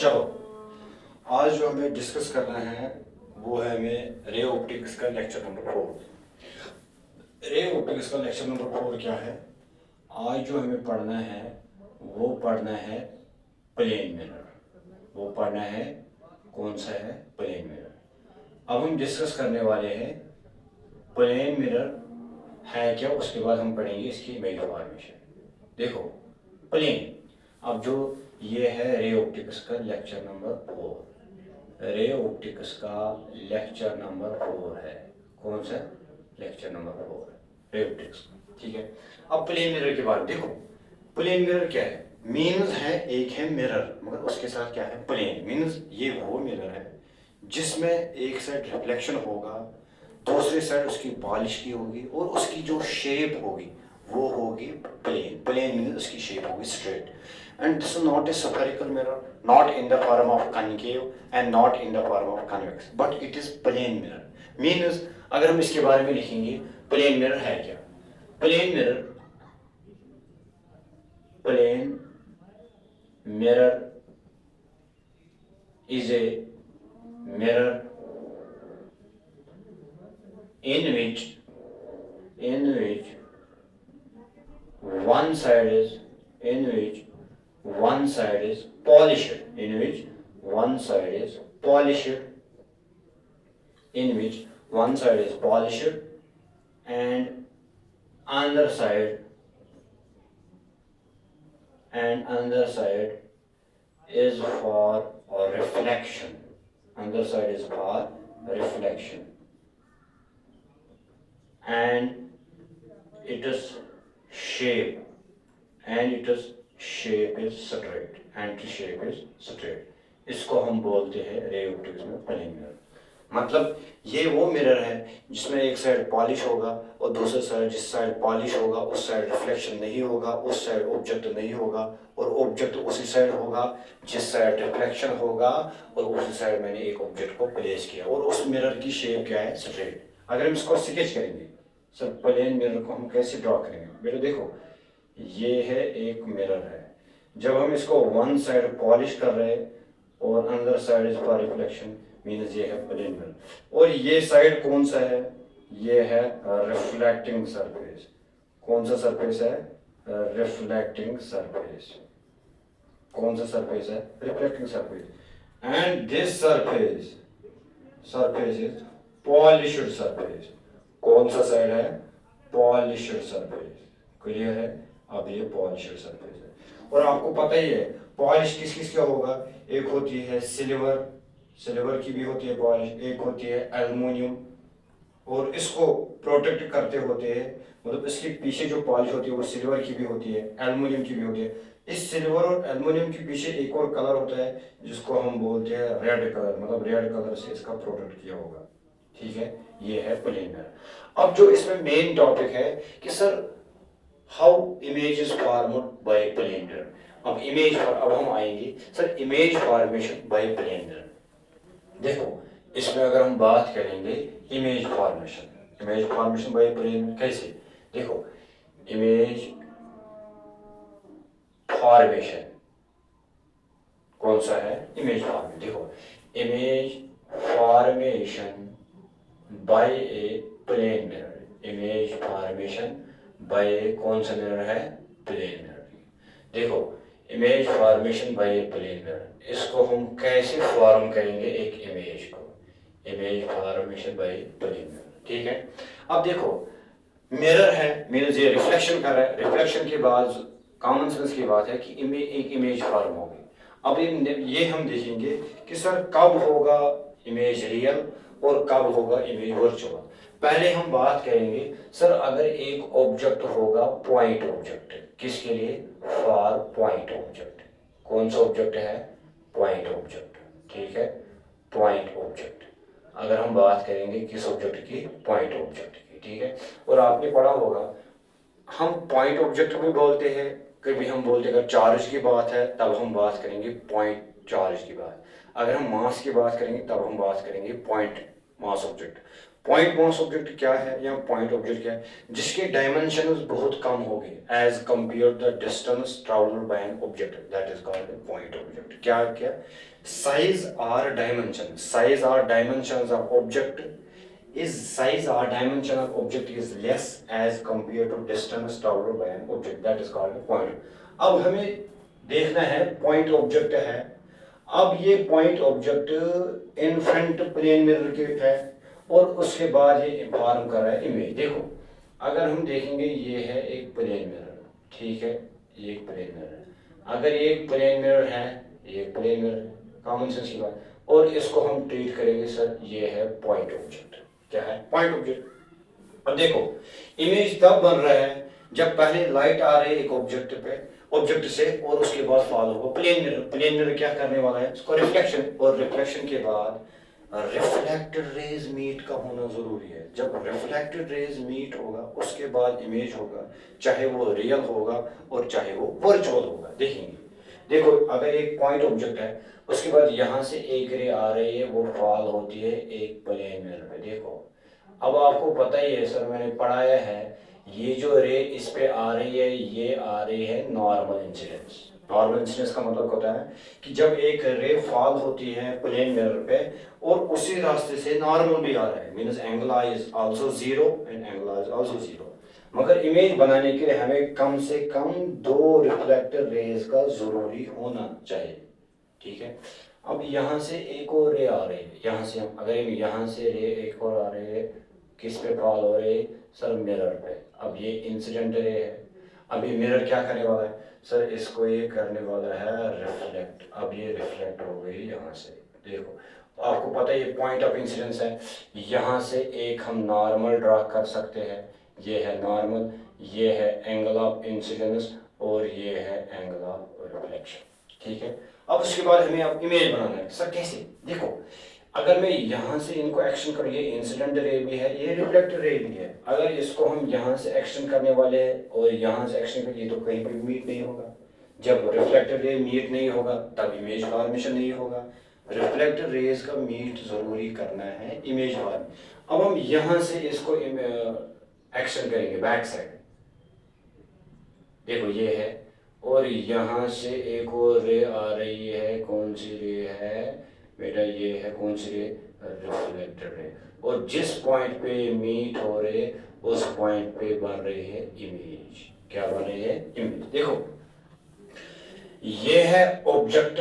चलो, आज जो हमें डिस्कस करना है वो है हमें रे ऑप्टिक्स का लेक्चर नंबर 4। रे ऑप्टिक्स का लेक्चर नंबर 4 क्या है? आज जो हमें पढ़ना है वो पढ़ना है प्लेन मिरर। वो पढ़ना है कौन सा है? Plane mirror. अब हम डिस्कस करने वाले हैं प्लेन मिरर है क्या, उसके बाद हम पढ़ेंगे इसकी इमेज फॉर्मेशन। देखो प्लेन, अब जो ये है रे ऑप्टिक्स का लेक्चर नंबर 4। रे ऑप्टिक्स का लेक्चर नंबर 4 है। कौन सा? Lecture number 4 ray optics. ठीक है, अब प्लेन मिरर के बाद देखो, प्लेन मिरर क्या है? मीन्स है एक है मिरर मगर उसके साथ क्या है? प्लेन। मीन्स ये वो मिरर है जिसमें एक साइड रिफ्लेक्शन होगा, दूसरी साइड उसकी पॉलिश की होगी और उसकी जो शेप होगी वो होगी प्लेन। प्लेन मीन्स उसकी शेप होगी straight. And this is not a spherical mirror, not in the form of concave and not in the form of convex, but it is plane mirror. Means अगर हम इसके बारे में लिखेंगे plane mirror है क्या? Plane mirror is a mirror in which one side is polished, in which one side is polished, and another side is for reflection. Another side is for reflection, and its shape is straight. इसको हम बोलते हैं ray optics में plane mirror. मतलब ये वो mirror है जिसमें एक साइड पॉलिश होगा और दूसरी साइड, जिस साइड पॉलिश होगा उस साइड रिफ्लेक्शन नहीं होगा, उस साइड ऑब्जेक्ट नहीं होगा, और ऑब्जेक्ट उसी साइड होगा जिस साइड रिफ्लेक्शन होगा, और उसी साइड मैंने एक ऑब्जेक्ट को प्लेस किया, और उस मिरर की शेप क्या है? स्ट्रेट। अगर हम इसको स्केच करेंगे सर, प्लेन मिरर को हम कैसे ड्रॉ करेंगे? बेटा देखो, ये है एक मिरर है, जब हम इसको वन साइड पॉलिश कर रहे हैं और अंदर side is for reflection, means ये है प्लेन मिरर। और ये साइड कौन सा है? ये है रिफ्लेक्टिंग सरफेस। कौन सा सरफेस है? Reflecting surface. कौन सा सरफेस है? Reflecting surface. And this surface is polished surface. कौन सा साइड है? Polished surface. क्लियर है? अब ये पॉलिश्ड सरफेस है, और आपको पता ही है पॉलिश किस किस का होगा। एक होती है सिल्वर की भी होती है पॉलिश, एक होती है एल्युमिनियम, और इसको प्रोटेक्ट करते होते हैं, मतलब इसके पीछे जो पॉलिश होती है वो सिल्वर की भी होती है, एल्युमिनियम की भी होती है। इस सिल्वर और एल्युमिनियम के पीछे एक और कलर होता है जिसको हम बोलते हैं रेड कलर, मतलब रेड कलर से इसका प्रोटेक्ट किया होगा। ठीक है, ये है प्लेन मिरर। अब जो इसमें मेन टॉपिक है कि sir how image is formed by plane mirror. अब हम आएंगे sir image formation by plane mirror. देखो इसमें अगर हम बात करेंगे image formation by plane mirror कैसे? देखो इमेज फॉर्मेशन कौन सा है? Image formation. देखो image formation by a plane mirror. Image formation by कौन सा मिरर है? Plane mirror. देखो image formation by plane mirror, इसको हम कैसे फॉर्म करेंगे एक इमेज को? Image formation by plane mirror. ठीक है, अब देखो मिरर है, मीन्स ये रिफ्लेक्शन कर रहा है, रिफ्लेक्शन के बाद कॉमन सेंस की बात है कि एक इमेज फॉर्म होगी। अब ये हम देखेंगे कि सर कब होगा इमेज रियल और कब होगा इमेज वर्चुअल। पहले हम बात करेंगे सर अगर एक ऑब्जेक्ट होगा पॉइंट ऑब्जेक्ट, किसके लिए? For point object. कौन सा ऑब्जेक्ट है? Point object. ठीक है, पॉइंट ऑब्जेक्ट। अगर हम बात करेंगे किस ऑब्जेक्ट की? पॉइंट ऑब्जेक्ट की। ठीक है, और आपने पढ़ा होगा हम पॉइंट ऑब्जेक्ट भी बोलते हैं, कभी हम बोलते हैं अगर चार्ज की बात है तब हम बात करेंगे पॉइंट चार्ज की बात, अगर हम मास की बात करेंगे तब हम बात करेंगे point mass object. Point mass object क्या है या पॉइंट ऑब्जेक्ट क्या है? जिसके डायमेंशंस बहुत कम हो गए as compare the distance travelled by an object, that is called point object. क्या size or dimension, size or dimensions of object is size or dimension of object is less as compared to distance traveled by an object, that is called point. अब हमें देखना है point object है, अब ये point object in front plane mirror के है और उसके बाद ये फॉर्म कर रहा है इमेज। देखो अगर हम देखेंगे ये है एक प्लेन मिरर, ठीक है, ये एक प्लेन मिरर है, अगर ये एक प्लेन मिरर है, ये एक प्लेन मिरर है, कॉमन सेंस की बात, और इसको हम ट्रीट करेंगे सर ये है पॉइंट ऑब्जेक्ट। क्या है? Point object. अब देखो इमेज तब बन रहा है जब पहले लाइट आ रही है एक ऑब्जेक्ट पे, ऑब्जेक्ट से, और उसके बाद फॉल होगा प्लेन मिरर। प्लेन मिरर क्या करने वाला है? इसको रिफ्लेक्शन, और रिफ्लेक्शन के बाद रिफ्लेक्टेड रेज मीट का होना जरूरी है। जब रिफ्लेक्टेड रेज मीट होगा उसके बाद इमेज होगा, चाहे वो रियल होगा और चाहे वो वर्चुअल होगा। देखेंगे, देखो अगर एक पॉइंट ऑब्जेक्ट है, उसके बाद यहाँ से एक रे आ रही है, वो फॉल होती है एक प्लेन मिरर पे। देखो अब आपको पता ही है सर, मैंने पढ़ाया है, ये जो रे इस पे आ रही है, ये आ रही है नॉर्मल इंसिडेंस। नॉर्मल इंसिडेंस का मतलब होता है कि जब एक रे फॉल होती है प्लेन मिरर पे और उसी रास्ते से नॉर्मल भी आ रहा है, means angle I is also zero and angle I is also zero. मगर इमेज बनाने के लिए हमें कम से कम दो रिफ्लेक्टेड रेज का जरूरी होना चाहिए, ठीक है। अब यहाँ से एक और रे आ रही है, यहाँ से हम अगर यहाँ से रे एक और आ रही है, किस पे फॉल हो रही है सर? मिरर पे। अब ये इंसिडेंट रे है, अब ये मिरर क्या करने वाला है सर? इसको ये करने वाला है रिफ्लेक्ट। अब ये रिफ्लेक्ट हो गई यहाँ से। देखो आपको पता है ये पॉइंट ऑफ इंसिडेंस है, यहाँ से एक हम नॉर्मल ड्रा कर सकते हैं, ये है नॉर्मल, ये है एंगल ऑफ इंसिडेंस और ये है एंगल ऑफ रिफ्लेक्शन, ठीक है। अब उसके बाद हमें अब इमेज बनाना है। सर कैसे? देखो अगर मैं यहाँ से इनको एक्शन करूँ, ये इंसिडेंट रे भी है, ये रिफ्लेक्टेड रे भी है, अगर इसको हम यहाँ से एक्शन करने वाले हैं और यहाँ से एक्शन करिए तो कहीं भी मीट नहीं होगा। जब रिफ्लेक्टेड रे मीट नहीं होगा तब इमेज फॉर्मेशन नहीं होगा। रिफ्लेक्टेड रेज का मीट जरूरी करना है इमेज फॉर्म। अब हम यहाँ से इसको एक्शन करेंगे बैक साइड, देखो ये है, और यहाँ से एक और रे आ रही है, कौन सी रे है बेटा? ये है कौन सी रे? Reflected ray. और जिस पॉइंट पे मीट हो रहे उस पॉइंट पे बन रही है इमेज। क्या बन रही है? इमेज। देखो ये है ऑब्जेक्ट,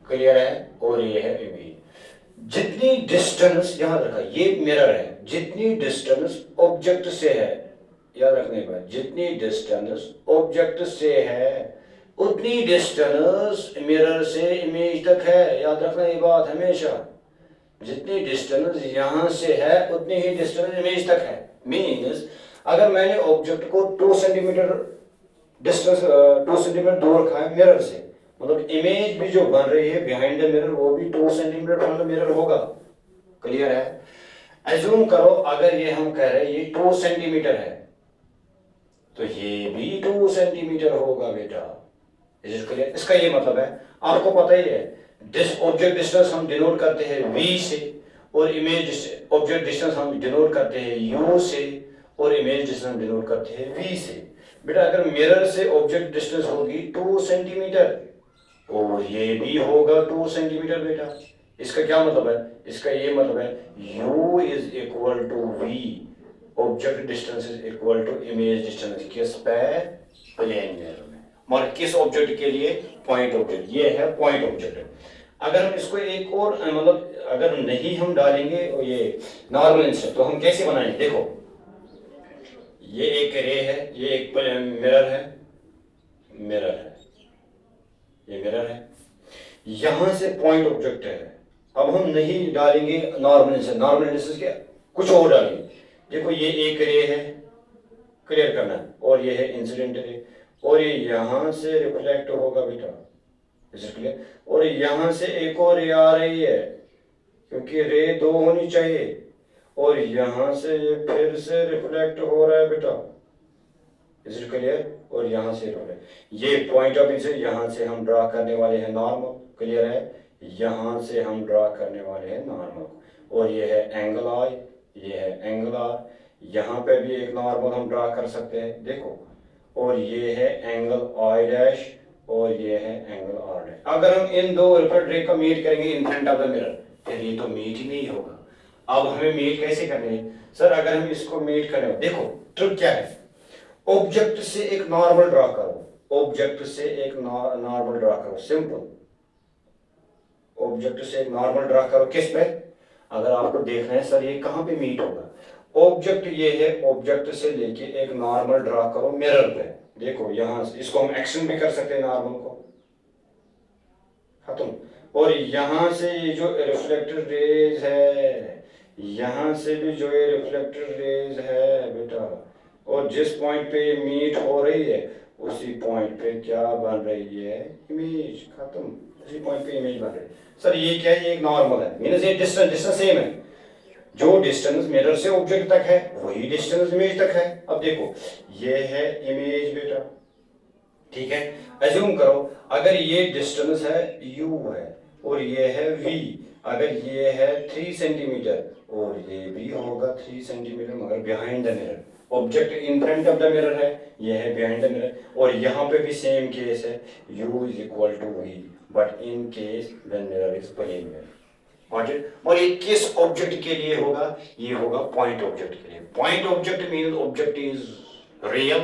क्लियर है, और ये है इमेज। जितनी डिस्टेंस, यहां रखा, ये मिरर है, जितनी डिस्टेंस ऑब्जेक्ट से है, याद रखने का, जितनी डिस्टेंस ऑब्जेक्ट से है उतनी डिस्टेंस मिरर से इमेज तक है। याद रखना ये बात हमेशा, जितनी डिस्टेंस यहां से है उतनी ही डिस्टेंस इमेज तक है। मींस अगर मैंने ऑब्जेक्ट को 2 सेंटीमीटर डिस्टेंस 2 सेंटीमीटर दूर रखा है मिरर से, मतलब इमेज भी जो बन रही है बिहाइंड द मिरर वो भी 2 सेंटीमीटर फ्रॉम द मिरर होगा। क्लियर है? एज्यूम करो अगर ये हम कह रहे हैं ये 2 सेंटीमीटर है तो ये भी 2 सेंटीमीटर होगा बेटा। Is it clear? इसका ये मतलब है, आपको पता ही है, ऑब्जेक्ट डिस्टेंस हम डिनोट करते हैं v से, और इमेज ऑब्जेक्ट डिस्टेंस हम डिनोट करते हैं u से, और इमेज डिस्टेंस हम डिनोट करते हैं v से। बेटा अगर मिरर से ऑब्जेक्ट डिस्टेंस होगी 2 सेंटीमीटर और ये भी होगा 2 सेंटीमीटर बेटा। इसका क्या मतलब है? इसका ये मतलब है u is equal to v, object distance is equal to image distance. किस पे? प्लेन मिरर में। मगर किस ऑब्जेक्ट के लिए? Point object. ये है पॉइंट ऑब्जेक्ट। अगर हम इसको एक और मतलब अगर नहीं हम डालेंगे ये नॉर्मल इंसिडेंट तो हम कैसे बनाएंगे? देखो ये एक रे है, ये एक मिरर है, मिरर है, ये मिरर है, यहां से पॉइंट ऑब्जेक्ट है। अब हम नहीं डालेंगे नॉर्मल इंसिडेंट, नॉर्मल इंसिडेंट के कुछ और डालेंगे। देखो ये एक रे है, क्लियर करना है, और ये है इंसिडेंट रे, और ये यहां से रिफ्लेक्ट होगा बेटा, क्लियर। और यहां से एक और रे आ रही है क्योंकि रे 2 होनी चाहिए, और यहां से ये फिर से रिफ्लेक्ट हो रहा है बेटा, इज इट क्लियर। और यहां से ये पॉइंट ऑफ इंसिडेंस, यहां से हम ड्रा करने वाले हैं नॉर्मल, क्लियर है, यहां से हम ड्रा करने वाले हैं नॉर्मल, और ये है एंगल आई, ये है एंगल आर, यहाँ पे भी एक नॉर्मल हम ड्रा कर सकते हैं, देखो, और ये है एंगल आई डैश, और ये है एंगल आर है। अगर हम इन दो रिफ्लेक्टेड रे का मीट करेंगे in front of the mirror, फिर ये तो मीट ही नहीं होगा। अब हमें मीट कैसे करने है सर? अगर हम इसको मीट करें, देखो ट्रिक क्या है, ऑब्जेक्ट से एक नॉर्मल ड्रा करो, ऑब्जेक्ट से एक नॉर्मल ड्रा करो, सिंपल। ऑब्जेक्ट से एक नॉर्मल ड्रा करो किस पे? अगर आपको देखना है सर ये कहां पे मीट होगा, ऑब्जेक्ट ये है, ऑब्जेक्ट से लेके एक नॉर्मल ड्रा करो मिरर पे। देखो यहां से इसको हम एक्शन भी कर सकते हैं, नॉर्मल को खत्म। और यहां से ये जो रिफ्लेक्टेड रेज है, यहां से भी जो ये रिफ्लेक्टेड रेज है बेटा, और जिस पॉइंट पे ये मीट हो रही है उसी पॉइंट पे क्या बन रही है, इमेज। खत्म, उसी पॉइंट पे इमेज बन रही है। सर ये क्या है? ये एक नॉर्मल है, मींस ये डिस्टेंस सेम है, जो डिस्टेंस मिरर से ऑब्जेक्ट तक है वही डिस्टेंस इमेज तक है। अब देखो ये है इमेज बेटा, ठीक है। अज्यूम करो अगर ये डिस्टेंस है u है और ये है v, अगर ये है 3 सेंटीमीटर और ये भी होगा 3 सेंटीमीटर, मगर behind the mirror, object in front of the mirror है, ये है बिहाइंड द मिरर। और यहाँ पे भी सेम केस है, u is equal to v, but in case when mirror is plane mirror. और ये किस ऑब्जेक्ट के लिए होगा? ये होगा पॉइंट ऑब्जेक्ट के लिए। Point object means object is real,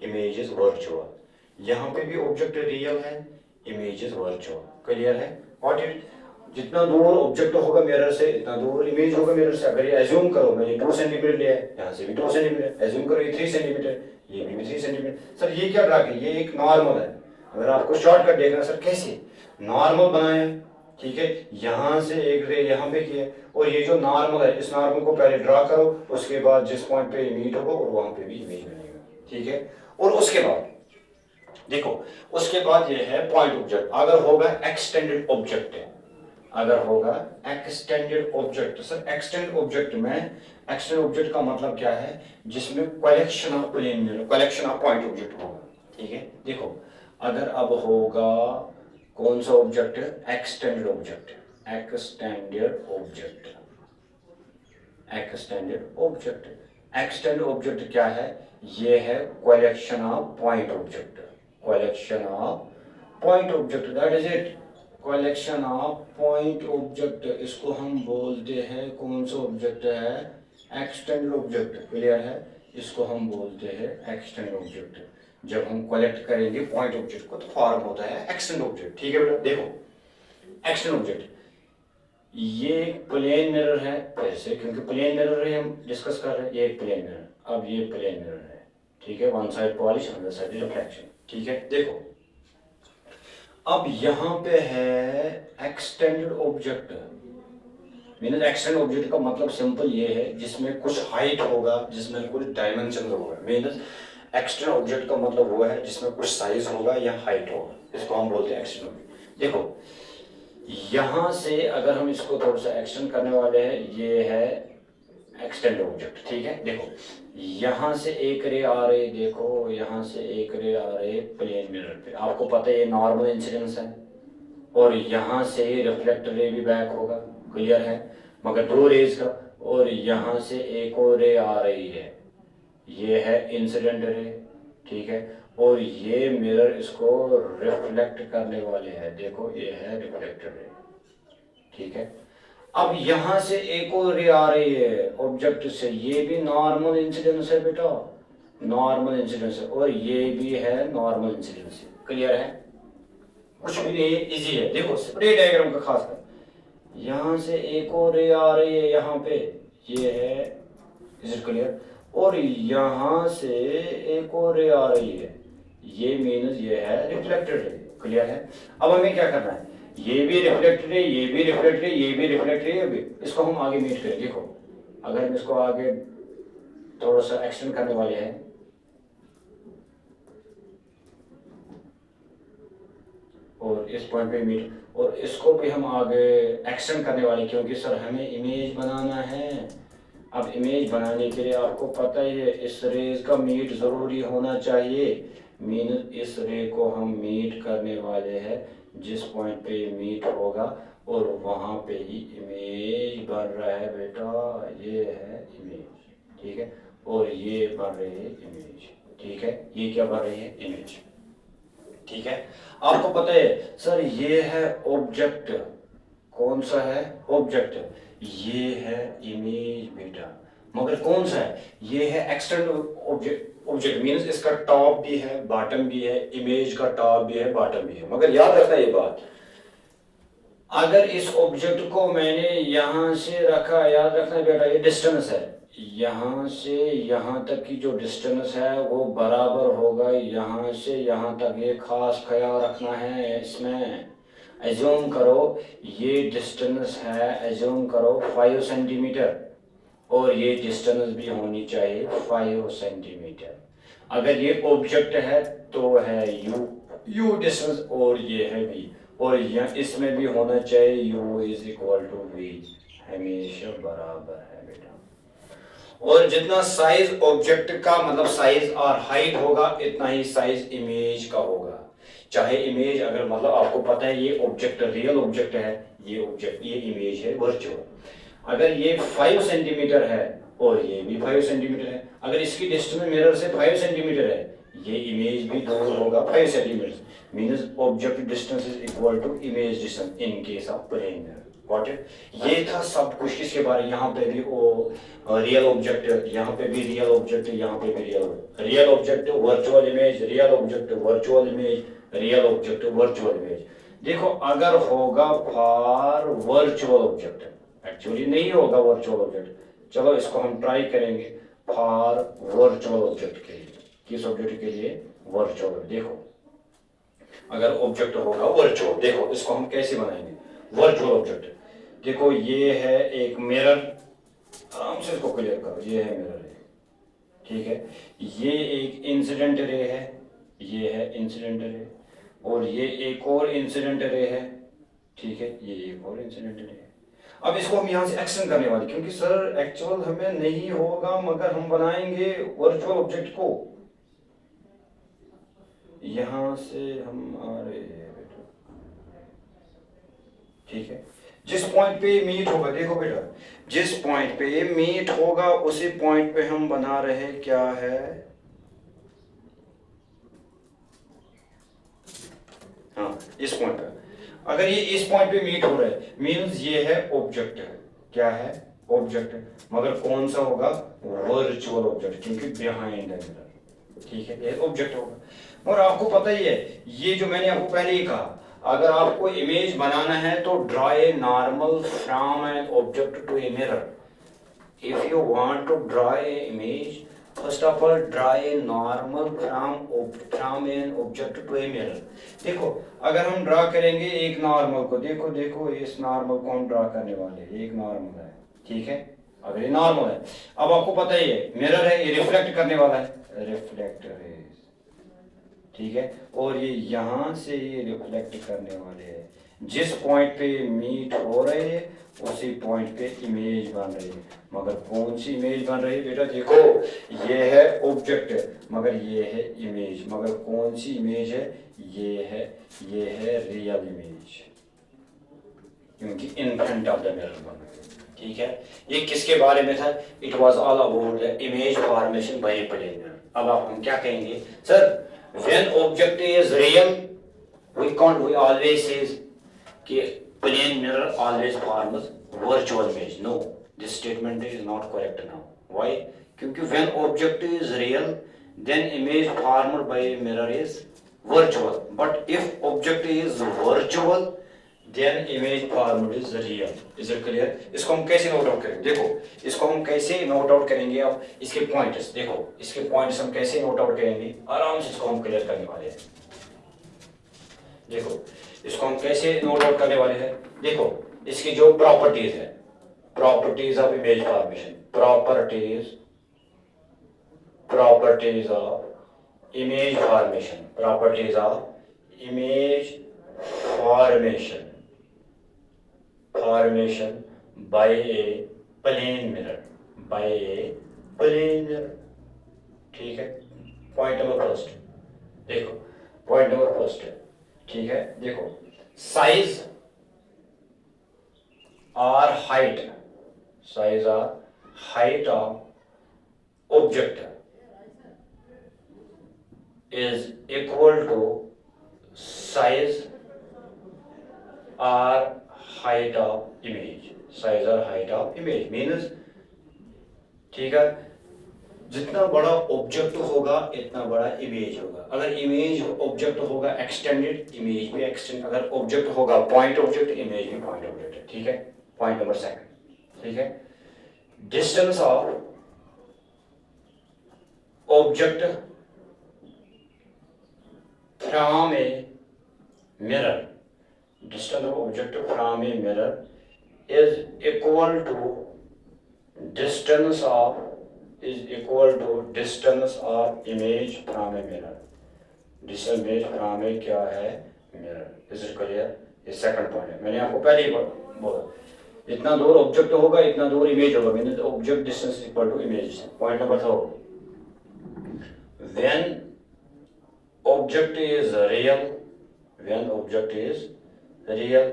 image is virtual. यहाँ पे भी ऑब्जेक्ट रियल है, इमेज इज वर्चुअल। क्लियर है? व्हाट इट, जितना दूर ऑब्जेक्ट होगा मिरर से इतना दूर इमेज होगा मिरर से। अगर ये एज्यूम करो मैंने 2 सेंटीमीटर लिया है, यहाँ से भी 2 सेंटीमीटर, एज्यूम करो ये 3 सेंटीमीटर, ये भी 3 सेंटीमीटर। सर ये क्या ड्रा किया? ये एक नॉर्मल है। अगर आपको शॉर्टकट देखना सर कैसे नॉर्मल बनाया, ठीक है, यहाँ से एक रे यहाँ पे किया, और ये जो नॉर्मल है इस नॉर्मल को पहले ड्रा करो, उसके बाद जिस पॉइंट पे मीट होगा और वहां पे भी इमेज बनेगा, ठीक है। और उसके बाद देखो, उसके बाद ये है पॉइंट ऑब्जेक्ट। अगर होगा एक्सटेंडेड ऑब्जेक्ट है, अगर होगा extended object, sir extended object में, एक्सटेंडेड ऑब्जेक्ट का मतलब क्या है? जिसमें collection of plane, collection of point object होगा, ठीक है। देखो अगर अब होगा कौन सा ऑब्जेक्ट है? Extended object, extended object, extended object. Extended object क्या है? ये है collection of point object, collection of point object, that is it, collection of point object। इसको हम बोलते हैं कौन सा ऑब्जेक्ट है? Extended object. क्लियर है? इसको हम बोलते हैं एक्सटेंडेड ऑब्जेक्ट। जब हम कलेक्ट करेंगे पॉइंट ऑब्जेक्ट को तो फॉर्म होता है एक्सटेंडेड ऑब्जेक्ट, ठीक है बेटा। देखो एक्सटेंडेड ऑब्जेक्ट, ये प्लेन मिरर है ऐसे, क्योंकि प्लेन मिरर है हम डिस्कस कर रहे हैं, ये प्लेन मिरर, अब ये प्लेन मिरर है, ठीक है, one side polish other side reflection, ठीक है। देखो अब यहाँ पे है extended object, mean extended object का मतलब सिंपल ये है जिसमें कुछ हाइट होगा, जिसमें कुछ डायमेंशन होगा। मीन एक्सटेंडेड ऑब्जेक्ट का मतलब वो है जिसमें कुछ साइज होगा या हाइट होगा, इसको हम बोलते हैं एक्सटेंडेड ऑब्जेक्ट। देखो यहां से अगर हम इसको थोड़ा सा एक्सटेंड करने वाले हैं, ये है एक्सटेंडेड ऑब्जेक्ट, ठीक है। देखो यहां से एक रे आ रही, देखो यहां से एक रे आ रही प्लेन मिरर पे, आपको पता है ये नॉर्मल इंसिडेंस है, और यहां से रिफ्लेक्ट रे भी बैक होगा, क्लियर है, मगर 2 रेज का। और यहां से एक और रे आ रही है, ये है इंसिडेंट रे, ठीक है, और ये मिरर इसको रिफ्लेक्ट करने वाले हैं, देखो ये है रिफ्लेक्टेड रे, ठीक है। अब यहां से एक और रे आ रही है ऑब्जेक्ट से, ये भी नॉर्मल इंसिडेंस है बेटा, नॉर्मल इंसिडेंस है, और ये भी है नॉर्मल इंसिडेंस, क्लियर है? कुछ भी नहीं, इजी है। देखो स्प्रे डायग्राम का खास कर, यहां से एक और रे आ रही है यहाँ पे, ये है, इज इट क्लियर? और यहां से एक और रे आ रही है, ये मीन्स ये है रिफ्लेक्टेड रे, क्लियर है? अब हमें क्या करना है, ये भी रिफ्लेक्टेड है, ये भी रिफ्लेक्टेड है, ये भी रिफ्लेक्टेड है, इसको हम आगे मीट करें। देखो अगर हम इसको आगे थोड़ा सा एक्सटेंड करने वाले हैं, और इस पॉइंट पे मीट, और इसको भी हम आगे एक्सटेंड करने वाले, क्योंकि सर हमें इमेज बनाना है। अब इमेज बनाने के लिए आपको पता ही है इस रेज का मीट जरूरी होना चाहिए, मीन इस रे को हम मीट करने वाले हैं जिस पॉइंट पे मीट होगा, और वहां पे ही इमेज बन रहा है बेटा, ये है इमेज, ठीक है, और ये बन रही है इमेज, ठीक है, ये क्या बन रही है? इमेज। ठीक है। आपको पता है सर ये है ऑब्जेक्ट, कौन सा है ऑब्जेक्ट, ये है इमेज बेटा, मगर कौन सा है, ये है एक्सटर्नल ऑब्जेक्ट। ऑब्जेक्ट मींस इसका टॉप भी है बॉटम भी है, इमेज का टॉप भी है बॉटम भी है। मगर याद रखना ये बात, अगर इस ऑब्जेक्ट को मैंने यहां से रखा, याद रखना बेटा ये डिस्टेंस है, यहां से यहां तक की जो डिस्टेंस है वो बराबर होगा यहां से यहां तक। ये खास ख्याल रखना है इसमें। एज्यूम करो ये डिस्टेंस है, एज्यूम करो 5 सेंटीमीटर, और ये डिस्टेंस भी होनी चाहिए 5 सेंटीमीटर। अगर ये ऑब्जेक्ट है तो है यू डिस्टेंस, और ये है वी, और यहाँ इसमें भी होना चाहिए u is equal to v, हमेशा बराबर है बेटा। और जितना साइज ऑब्जेक्ट का मतलब साइज और हाइट होगा इतना ही साइज इमेज का होगा। चाहे इमेज अगर मतलब आपको पता है ये ऑब्जेक्ट रियल ऑब्जेक्ट है, ये ऑब्जेक्ट ये इमेज है वर्चुअल, अगर ये 5 सेंटीमीटर है और ये भी 5 सेंटीमीटर है, अगर इसकी डिस्टेंस मिरर से 5 सेंटीमीटर है, ये इमेज भी दूर होगा 5 centimetre, means object distance is equal to image distance in case of plane mirror. Got it? ये था सब कुछ किसके बारे में, यहाँ पे भी वो रियल ऑब्जेक्ट, यहाँ पे भी रियल ऑब्जेक्ट, यहाँ पे भी real object virtual image, real object virtual image, real object virtual image. देखो अगर होगा फॉर वर्चुअल ऑब्जेक्ट, एक्चुअली नहीं होगा वर्चुअल ऑब्जेक्ट, चलो इसको हम ट्राई करेंगे फॉर वर्चुअल ऑब्जेक्ट के लिए। किस ऑब्जेक्ट के लिए? वर्चुअल। देखो अगर ऑब्जेक्ट होगा वर्चुअल, देखो इसको हम कैसे बनाएंगे वर्चुअल ऑब्जेक्ट। देखो ये है एक मिरर, आराम से इसको क्लियर करो, ये है मिरर है, ठीक है, ये एक इंसिडेंट रे है, ये है इंसिडेंट रे, और ये एक और इंसिडेंट रे है, ठीक है, ये एक और इंसिडेंट रे है। अब इसको हम यहाँ से एक्सटेंड करने वाले, क्योंकि सर एक्चुअल हमें नहीं होगा मगर हम बनाएंगे वर्चुअल ऑब्जेक्ट को। यहां से हम आ रहे हैं बेटा, ठीक है, जिस पॉइंट पे मीट होगा, देखो बेटा जिस पॉइंट पे ये मीट होगा उसी पॉइंट पे हम बना रहे क्या है, हाँ इस पॉइंट पे। अगर ये इस पॉइंट पे मीट हो रहा है मींस ये है ऑब्जेक्ट, क्या है ऑब्जेक्ट, मगर कौन सा होगा वर्चुअल ऑब्जेक्ट, क्योंकि बिहाइंड है मिरर, ठीक है, ये ऑब्जेक्ट होगा। और आपको पता ही है ये जो मैंने आपको पहले ही कहा, अगर आपको इमेज बनाना है तो draw a normal from an object to a mirror. If you want to draw a image, first of all draw a normal from an object to a mirror. देखो अगर हम ड्रॉ करेंगे एक नॉर्मल को, देखो देखो इस नॉर्मल को हम ड्रॉ करने वाले हैं, एक नॉर्मल है, ठीक है, अगर ये नॉर्मल है, अब आपको पता ही है मिरर है, ये रिफ्लेक्ट करने वाला है, रिफ्लेक्टर है, ठीक है, और ये यहां से ये रिफ्लेक्ट करने वाले हैं। जिस पॉइंट पे मीट हो रहे हैं उसी पॉइंट पे इमेज बन रही है, मगर कौन सी इमेज बन रही है बेटा, देखो ये है ऑब्जेक्ट मगर ये है इमेज, मगर कौन सी इमेज है, ये है रियल इमेज, क्योंकि in front of the mirror बन रही है, ठीक है। ये किसके बारे में था? It was all about the image formation by plane. अब आप हम क्या कहेंगे sir, when object is real we always says कि plane mirror always forms virtual image. No, this statement is not correct now. Why? क्योंकि when object is real then image formed by mirror is virtual, but if object is virtual then image formed is real. Is it clear? इसको हम कैसे note out करेंगे, देखो इसको हम कैसे note out करेंगे, अब इसके पॉइंट्स देखो, इसके पॉइंट्स हम कैसे नोट आउट करेंगे, आराम से इसको हम क्लियर करने वाले हैं। देखो इसको हम कैसे नोट आउट करने वाले हैं, देखो इसकी जो प्रॉपर्टीज है, properties of image formation, properties of image formation, properties of image formation, formation by a plane mirror, by a plane mirror, ठीक है। पॉइंट नंबर फर्स्ट, देखो पॉइंट नंबर फर्स्ट है, ठीक है, देखो साइज और हाइट, साइज और height of object is equal to size or height of image, size or height of image means, ठीक है, जितना बड़ा ऑब्जेक्ट होगा इतना बड़ा इमेज होगा। अगर इमेज ऑब्जेक्ट होगा एक्सटेंडेड, इमेज भी एक्सटेंड, अगर ऑब्जेक्ट होगा पॉइंट ऑब्जेक्ट, इमेज भी पॉइंट ऑब्जेक्ट है, ठीक है। पॉइंट नंबर सेकंड, ठीक है, distance of object from a mirror, distance of object from a mirror is equal to distance of image from a mirror, distance image from a क्या है mirror, is it clear? ये second point है, मैंने आपको पहले ही बोला, जितना दूर ऑब्जेक्ट होगा इतना दूर इमेज होगा, means object distance equal to image. Point number 3, when object is real, when object is real,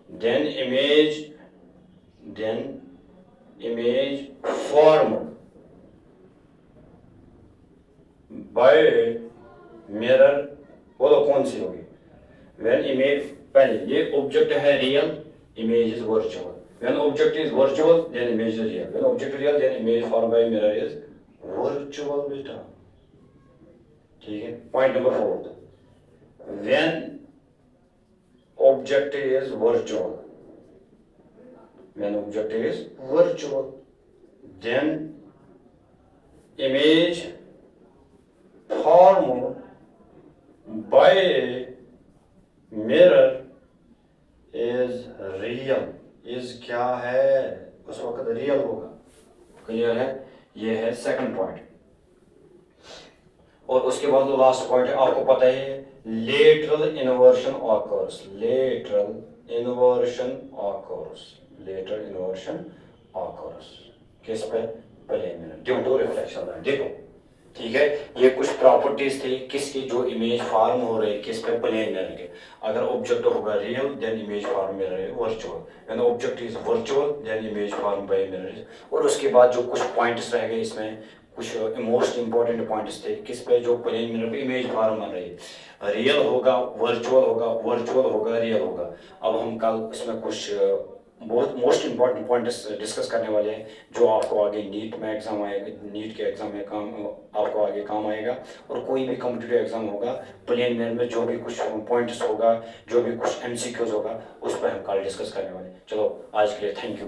then image formed by mirror, बोलो कौन सी होगी? when image, पहले ये ऑब्जेक्ट है real, image is virtual, when object is virtual then image is real, when object is real then image formed by mirror is virtual बेटा, ठीक है। Point number 4, when object is virtual, when object is virtual then image formed by a mirror is real, is क्या है, उस वक्त real होगा। Clear है? ये है सेकंड पॉइंट। और उसके बाद जो लास्ट पॉइंट है आपको पता है, lateral inversion occurs, lateral inversion occurs, lateral inversion occurs किस पे? Plane mirror due to reflection line. देखो ठीक है, ये कुछ प्रॉपर्टीज थी किसकी, जो इमेज फॉर्म हो रही है किस पे? प्लेन मिरर के। अगर ऑब्जेक्ट होगा real then image form mirror है virtual, when object is virtual then image form by mirror. और उसके बाद जो कुछ पॉइंट्स रह गए इसमें, कुछ मोस्ट इंपॉर्टेंट पॉइंट्स थे किस पे? जो प्लेन मिरर पे इमेज फॉर्म बन रही है, रियल होगा, वर्चुअल होगा, वर्चुअल होगा, रियल होगा। अब हम कल इसमें कुछ बहुत मोस्ट इंपॉर्टेंट पॉइंट्स डिस्कस करने वाले हैं जो आपको आगे नीट में एग्जाम आएगा, नीट के एग्जाम में आपको आगे काम आएगा। और कोई भी कॉम्पिटिटिव एग्जाम होगा, प्लेन मिरर में जो भी कुछ पॉइंट्स होगा, जो भी कुछ एमसीक्यूज होगा, उस पर हम कल डिस्कस करने वाले हैं। चलो आज के लिए थैंक यू।